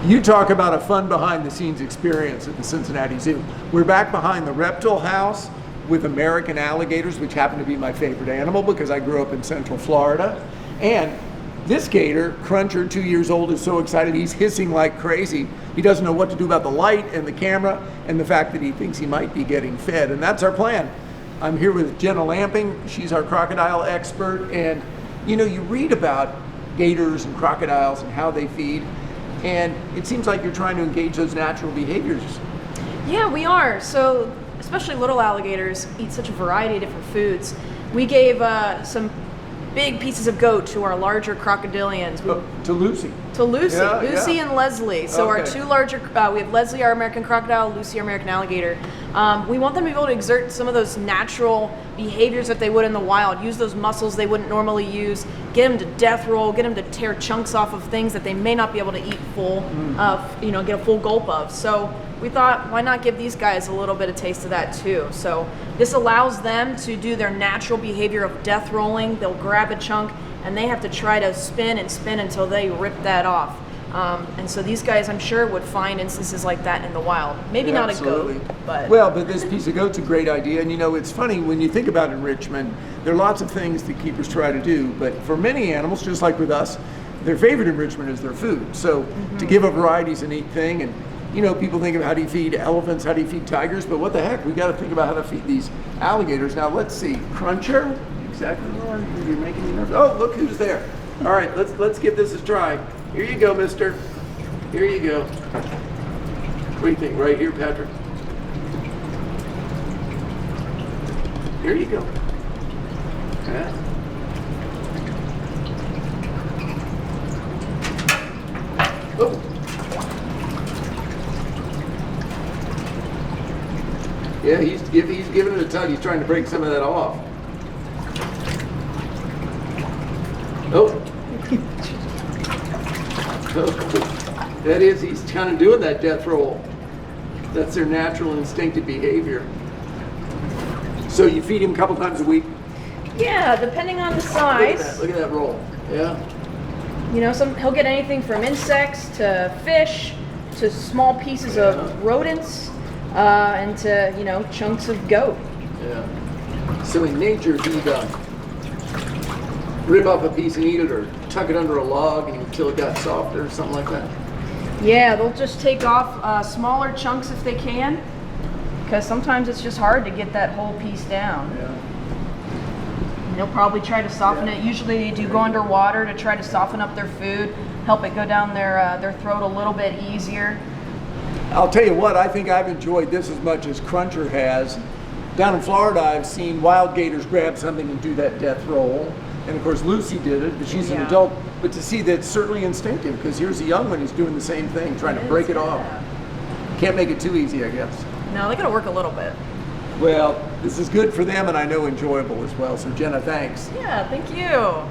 You talk about a fun behind-the-scenes experience at the Cincinnati Zoo. We're back behind the reptile house with American alligators, which happen to be my favorite animal because I grew up in Central Florida. And this gator, Cruncher, 2 years old, is so excited he's hissing like crazy. He doesn't know what to do about the light and the camera and the fact that he thinks he might be getting fed. And that's our plan. I'm here with Jenna Lamping. She's our crocodile expert. And you know, you read about gators and crocodiles and how they feed, and it seems like you're trying to engage those natural behaviors. Yeah, we are. So, especially little alligators eat such a variety of different foods. We gave some big pieces of goat to our larger crocodilians. To Lucy. To Lucy. Yeah, Lucy yeah. and Leslie. So Okay. our two larger, we have Leslie, our American crocodile, Lucy, our American alligator. We want them to be able to exert some of those natural behaviors that they would in the wild, use those muscles they wouldn't normally use, get them to death roll, get them to tear chunks off of things that they may not be able to eat full, get a full gulp of. So we thought, why not give these guys a little bit of taste of that too? So this allows them to do their natural behavior of death rolling. They'll grab a chunk and they have to try to spin and spin until they rip that off. And so these guys, I'm sure, would find instances like that in the wild. Maybe not Absolutely. a goat, but... Well, but this piece of goat's a great idea. And you know, it's funny, when you think about enrichment, there are lots of things that keepers try to do. But for many animals, just like with us, their favorite enrichment is their food. So to give a variety is a neat thing. And you know, people think of how do you feed elephants, how do you feed tigers, but what the heck, we got to think about how to feed these alligators. Now, let's see. Cruncher? Exactly, Lauren. You're making me nervous. Oh, look who's there. All right, let's give this a try. Here you go, mister. Here you go. What do you think? Right here, Patrick? Here you go. Yeah. Oh. Yeah, he's giving it a tug. He's trying to break some of that off. Oh. That is, he's kind of doing that death roll. That's their natural instinctive behavior. So you feed him a couple times a week? Yeah, depending on the size. Look at that roll. Yeah. You know, he'll get anything from insects to fish to small pieces of rodents and to, you know, chunks of goat. Yeah. So in nature, he'd rip off a piece and eat it, or tuck it under a log and until it got softer or something like that. Yeah, they'll just take off smaller chunks if they can, because sometimes it's just hard to get that whole piece down. Yeah. And they'll probably try to soften it. Usually they do go underwater to try to soften up their food, help it go down their throat a little bit easier. I'll tell you what, I think I've enjoyed this as much as Cruncher has. Down in Florida, I've seen wild gators grab something and do that death roll. And of course, Lucy did it, but she's an adult. But to see that, it's certainly instinctive, because here's a young one who's doing the same thing, trying to break it off. Can't make it too easy, I guess. No, they gotta work a little bit. Well, this is good for them, and I know enjoyable as well. So Jenna, thanks. Yeah, thank you.